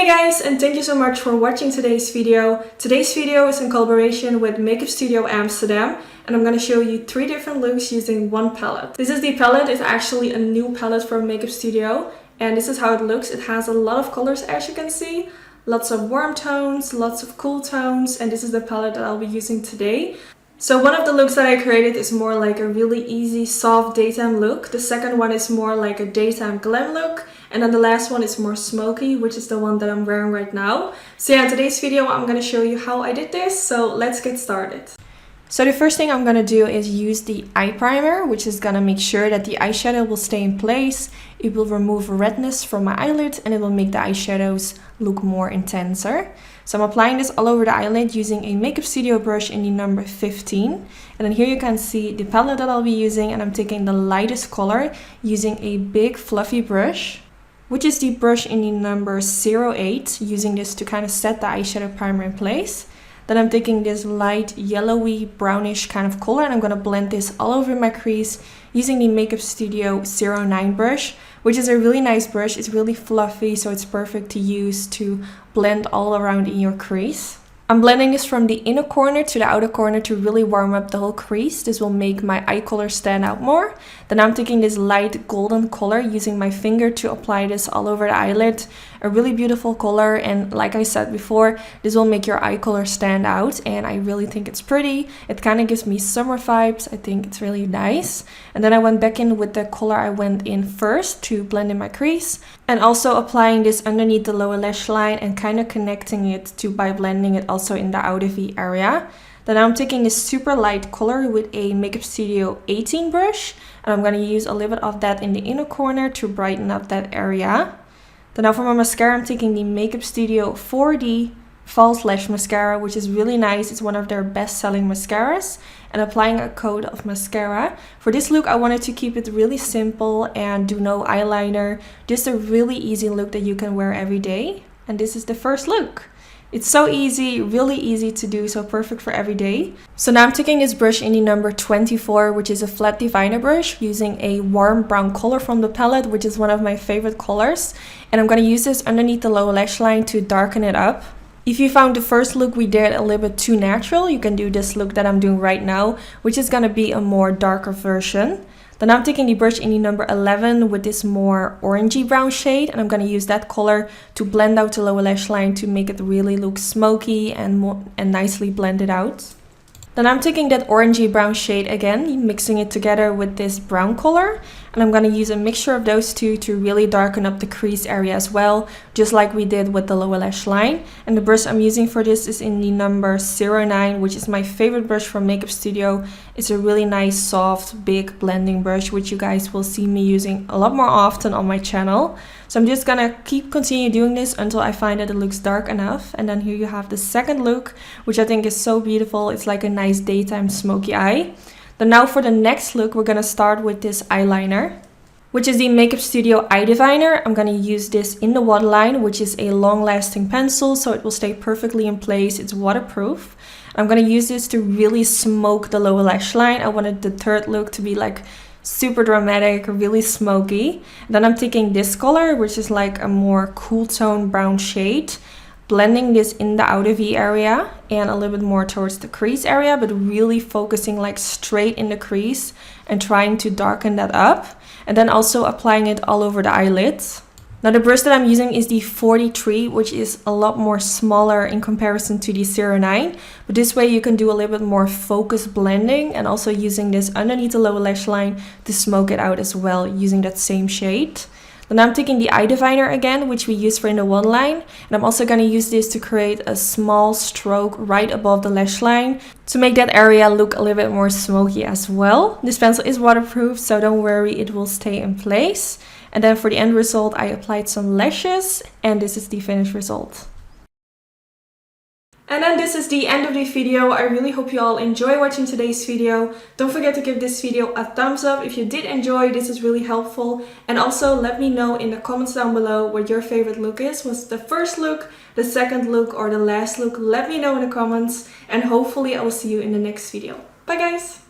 guys, and thank you so much for watching today's video. Today's video is in collaboration with Makeup Studio Amsterdam, and I'm going to show you 3 different looks using one palette. This is the palette. It's actually a new palette from Makeup Studio, and this is how it looks. It has a lot of colors, as you can see. Lots of warm tones, lots of cool tones, and this is the palette that I'll be using today. So one of the looks that I created is more like a really easy, soft daytime look. The second one is more like a daytime glam look. And then the last one is more smoky, which is the one that I'm wearing right now. So yeah, in today's video, I'm going to show you how I did this. So let's get started. So the first thing I'm going to do is use the eye primer, which is going to make sure that the eyeshadow will stay in place. It will remove redness from my eyelid and it will make the eyeshadows look more intenser. So I'm applying this all over the eyelid using a Makeup Studio brush in the number 15. And then here you can see the palette that I'll be using, and I'm taking the lightest color using a big fluffy brush, which is the brush in the number 08, using this to kind of set the eyeshadow primer in place. Then I'm taking this light yellowy brownish kind of color and I'm going to blend this all over my crease using the Makeup Studio 09 brush, which is a really nice brush. It's really fluffy, so it's perfect to use to blend all around in your crease. I'm blending this from the inner corner to the outer corner to really warm up the whole crease. This will make my eye color stand out more. Then I'm taking this light golden color using my finger to apply this all over the eyelid. A really beautiful color, and like I said before, this will make your eye color stand out, and I really think it's pretty. It kind of gives me summer vibes. I think it's really nice. And then I went back in with the color I went in first to blend in my crease, and also applying this underneath the lower lash line and kind of connecting it to by blending it also in the outer V area. Then I'm taking this super light color with a Makeup Studio 18 brush, and I'm going to use a little bit of that in the inner corner to brighten up that area. Then now for my mascara, I'm taking the Makeup Studio 4D False Lash Mascara, which is really nice. It's one of their best-selling mascaras, and applying a coat of mascara. For this look, I wanted to keep it really simple and do no eyeliner. Just a really easy look that you can wear every day. And this is the first look. It's so easy, really easy to do, so perfect for every day. So now I'm taking this brush in the number 24, which is a flat diviner brush, using a warm brown color from the palette, which is one of my favorite colors. And I'm going to use this underneath the lower lash line to darken it up. If you found the first look we did a little bit too natural, you can do this look that I'm doing right now, which is going to be a more darker version. Then I'm taking the brush in the number 11 with this more orangey brown shade, and I'm going to use that color to blend out the lower lash line to make it really look smoky and nicely blended out. Then I'm taking that orangey brown shade again, mixing it together with this brown color, and I'm going to use a mixture of those two to really darken up the crease area as well, just like we did with the lower lash line. And the brush I'm using for this is in the number 09, which is my favorite brush from Makeup Studio. It's a really nice, soft, big blending brush, which you guys will see me using a lot more often on my channel. So I'm just gonna continue doing this until I find that it looks dark enough. And then here you have the second look, which I think is so beautiful. It's like a nice daytime smoky eye. Then now for the next look, we're gonna start with this eyeliner, which is the Makeup Studio Eye Diviner. I'm gonna use this in the waterline, which is a long-lasting pencil, so it will stay perfectly in place. It's waterproof. I'm gonna use this to really smoke the lower lash line. I wanted the third look to be like super dramatic, really smoky. Then I'm taking this color, which is like a more cool tone brown shade, blending this in the outer V area and a little bit more towards the crease area, but really focusing like straight in the crease and trying to darken that up. And then also applying it all over the eyelids. Now the brush that I'm using is the 43, which is a lot more smaller in comparison to the 09. But this way you can do a little bit more focused blending, and also using this underneath the lower lash line to smoke it out as well, using that same shade. Then I'm taking the eye diviner again, which we use for in the waterline. And I'm also going to use this to create a small stroke right above the lash line to make that area look a little bit more smoky as well. This pencil is waterproof, so don't worry, it will stay in place. And then for the end result, I applied some lashes, and this is the finished result. And then this is the end of the video. I really hope you all enjoy watching today's video. Don't forget to give this video a thumbs up if you did enjoy. This is really helpful. And also let me know in the comments down below what your favorite look is. Was the first look, the second look, or the last look? Let me know in the comments, and hopefully I will see you in the next video. Bye guys!